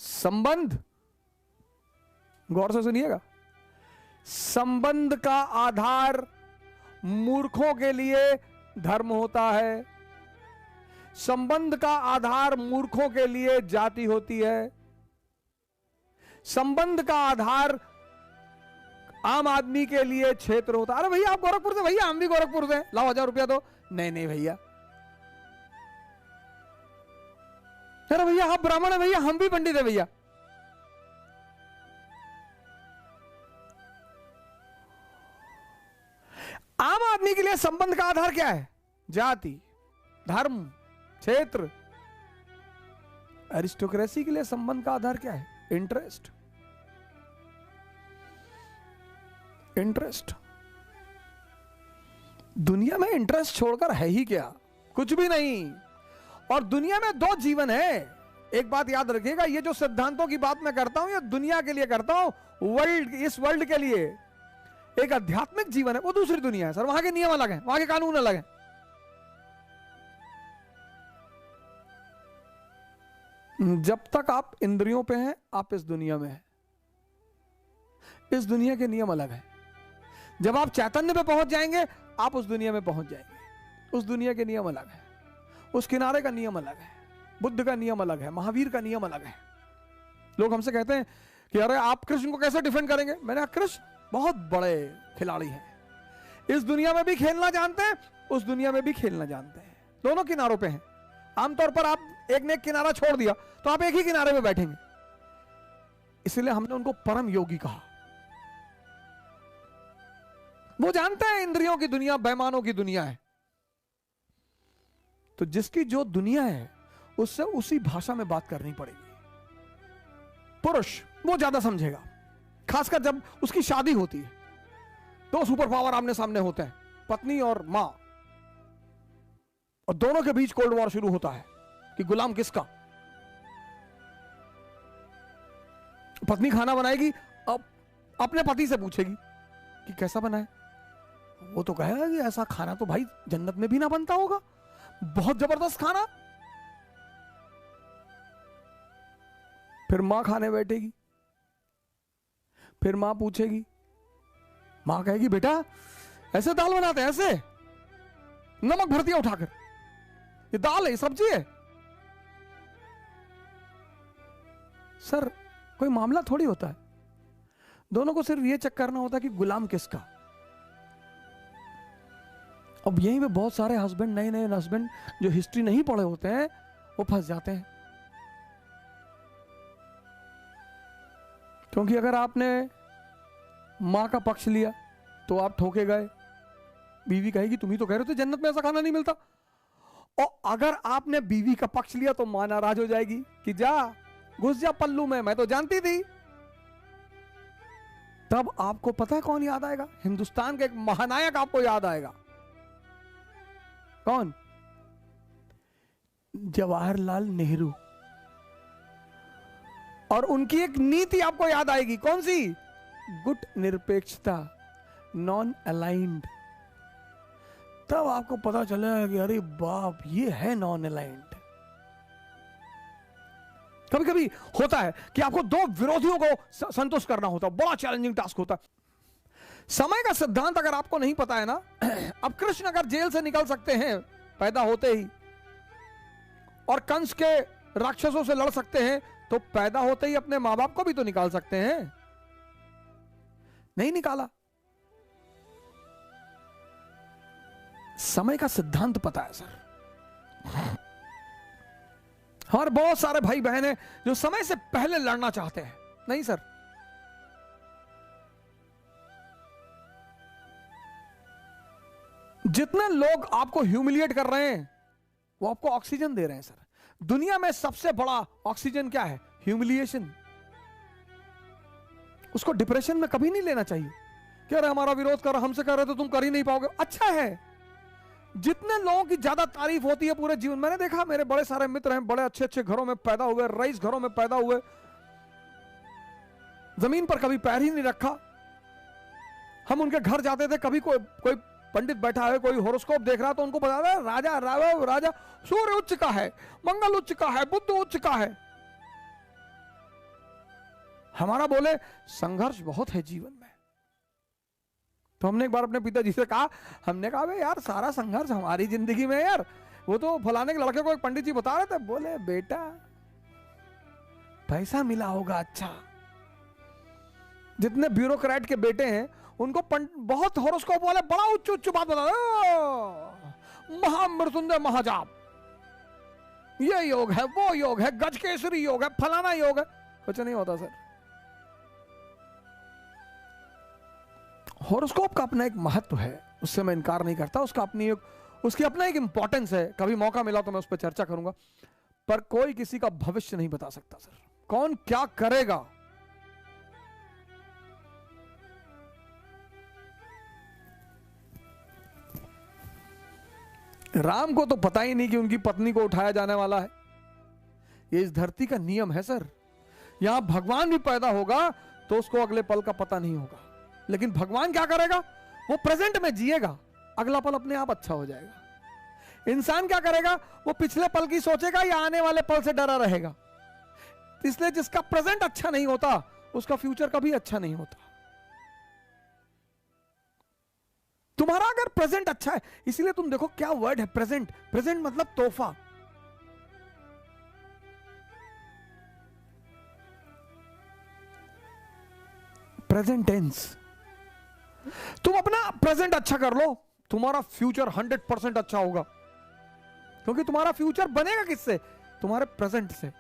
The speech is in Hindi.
संबंध, गौर से सुनिएगा, संबंध का आधार मूर्खों के लिए धर्म होता है, संबंध का आधार मूर्खों के लिए जाति होती है, संबंध का आधार आम आदमी के लिए क्षेत्र होता है। अरे भैया आप गोरखपुर से, भैया हम भी गोरखपुर से, लाओ 1000 रुपया दो। नहीं नहीं भैया, अरे भैया आप ब्राह्मण है, भैया हम भी पंडित है भैया। आम आदमी के लिए संबंध का आधार क्या है? जाति, धर्म, क्षेत्र। एरिस्टोक्रेसी के लिए संबंध का आधार क्या है? इंटरेस्ट। इंटरेस्ट। दुनिया में इंटरेस्ट छोड़कर है ही क्या? कुछ भी नहीं। और दुनिया में 2 जीवन है। एक बात याद रखिएगा, ये जो सिद्धांतों की बात मैं करता हूं ये दुनिया के लिए करता हूं, वर्ल्ड, इस वर्ल्ड के लिए। एक आध्यात्मिक जीवन है, वो दूसरी दुनिया है सर, वहां के नियम अलग हैं, वहां के कानून अलग हैं। जब तक आप इंद्रियों पे हैं आप इस दुनिया में हैं, इस दुनिया के नियम अलग हैं। जब आप चैतन्य पे पहुंच जाएंगे आप उस दुनिया में पहुंच जाएंगे। उस दुनिया के नियम अलग है, उस किनारे का नियम अलग है, बुद्ध का नियम अलग है, महावीर का नियम अलग है। लोग हमसे कहते हैं कि अरे आप कृष्ण को कैसे डिफेंड करेंगे? मैंने कहा कृष्ण बहुत बड़े खिलाड़ी हैं, इस दुनिया में भी खेलना जानते हैं, उस दुनिया में भी खेलना जानते हैं, दोनों किनारों पे हैं। आमतौर पर आप एक ने एक किनारा छोड़ दिया तो आप एक ही किनारे पे बैठेंगे, इसलिए हमने उनको परम योगी कहा। वो जानते हैं इंद्रियों की दुनिया बेईमानों की दुनिया है, तो जिसकी जो दुनिया है उससे उसी भाषा में बात करनी पड़ेगी। पुरुष वो ज्यादा समझेगा, खासकर जब उसकी शादी होती है। 2 सुपर पावर आमने सामने होते हैं, पत्नी और मां, और दोनों के बीच कोल्ड वॉर शुरू होता है कि गुलाम किसका। पत्नी खाना बनाएगी, अब अपने पति से पूछेगी कि कैसा बना है। वो तो कहेगा कि ऐसा खाना तो भाई जन्नत में भी ना बनता होगा, बहुत जबरदस्त खाना। फिर मां खाने बैठेगी, फिर मां पूछेगी, मां कहेगी बेटा ऐसे दाल बनाते हैं, ऐसे नमक भर दिया उठाकर, ये दाल है, ये सब्जी है। सर कोई मामला थोड़ी होता है, दोनों को सिर्फ ये चेक करना होता है कि गुलाम किसका। अब यहीं पे बहुत सारे हस्बैंड, नए नए हस्बैंड जो हिस्ट्री नहीं पढ़े होते हैं वो फंस जाते हैं। क्योंकि अगर आपने मां का पक्ष लिया तो आप ठोके गए। बीवी कहेगी तुम ही तो कह रहे थे जन्नत में ऐसा खाना नहीं मिलता। और अगर आपने बीवी का पक्ष लिया तो मां नाराज हो जाएगी कि जा घुस जा पल्लू में, मैं तो जानती थी। तब आपको पता है कौन याद आएगा? हिंदुस्तान के एक महानायक आपको याद आएगा। कौन? जवाहरलाल नेहरू। और उनकी एक नीति आपको याद आएगी, कौन सी? गुट निरपेक्षता, नॉन अलाइंड। तब आपको पता चलेगा कि अरे बाप ये है नॉन अलाइंड। कभी कभी होता है कि आपको 2 विरोधियों को संतुष्ट करना होता है, बड़ा चैलेंजिंग टास्क होता है। समय का सिद्धांत अगर आपको नहीं पता है ना, अब कृष्ण अगर जेल से निकल सकते हैं पैदा होते ही, और कंस के राक्षसों से लड़ सकते हैं, तो पैदा होते ही अपने मां बाप को भी तो निकाल सकते हैं। नहीं निकाला। समय का सिद्धांत पता है सर। और बहुत सारे भाई बहन हैं जो समय से पहले लड़ना चाहते हैं। नहीं सर, जितने लोग आपको ह्यूमिलिएट कर रहे हैं वो आपको ऑक्सीजन दे रहे हैं सर। दुनिया में सबसे बड़ा ऑक्सीजन क्या है? ह्यूमिलिएशन। उसको डिप्रेशन में कभी नहीं लेना चाहिए कि अरे हमारा विरोध कर, हमसे कर रहे तो तुम कर ही नहीं पाओगे। अच्छा है, जितने लोगों की ज्यादा तारीफ होती है पूरे जीवन, मैंने देखा मेरे बड़े सारे मित्र हैं, बड़े अच्छे अच्छे घरों में पैदा हुए, रईस घरों में पैदा हुए, जमीन पर कभी पैर ही नहीं रखा। हम उनके घर जाते थे, कभी कोई पंडित बैठा है, कोई हॉरोस्कोप देख रहा तो उनको बताता है राजा सूर्य उच्च का है, मंगल उच्च का है, बुध उच्च का है। हमारा बोले संघर्ष बहुत है जीवन में। तो हमने एक बार अपने पिताजी से कहा, हमने कहा भाई यार सारा संघर्ष हमारी जिंदगी में है यार, वो तो फलाने के लड़के को एक पंडित जी बता रहे थे, बोले बेटा पैसा मिला होगा अच्छा। जितने ब्यूरोक्रेट के बेटे हैं उनको बहुत हॉरोस्कोप वाले बड़ा उच्च उच्च बात बता रहे, महामृत्युंजय महाजाप, ये योग है, वो योग है, गजकेसरी योग है, फलाना योग है। कुछ नहीं होता सर। हॉरोस्कोप का अपना एक महत्व है, उससे मैं इनकार नहीं करता, उसकी अपना एक इंपॉर्टेंस है। कभी मौका मिला तो मैं उस पर चर्चा करूंगा, पर कोई किसी का भविष्य नहीं बता सकता सर, कौन क्या करेगा। राम को तो पता ही नहीं कि उनकी पत्नी को उठाया जाने वाला है। ये इस धरती का नियम है सर। यहां भगवान भी पैदा होगा तो उसको अगले पल का पता नहीं होगा, लेकिन भगवान क्या करेगा, वो प्रेजेंट में जिएगा, अगला पल अपने आप अच्छा हो जाएगा। इंसान क्या करेगा, वो पिछले पल की सोचेगा या आने वाले पल से डरा रहेगा। इसलिए जिसका प्रेजेंट अच्छा नहीं होता उसका फ्यूचर कभी अच्छा नहीं होता। तुम्हारा अगर प्रेजेंट अच्छा है, इसलिए तुम देखो क्या वर्ड है प्रेजेंट। प्रेजेंट मतलब तोहफा। Present tense. तुम अपना प्रेजेंट अच्छा कर लो, तुम्हारा फ्यूचर 100% अच्छा होगा, क्योंकि तुम्हारा फ्यूचर बनेगा किससे, तुम्हारे प्रेजेंट से।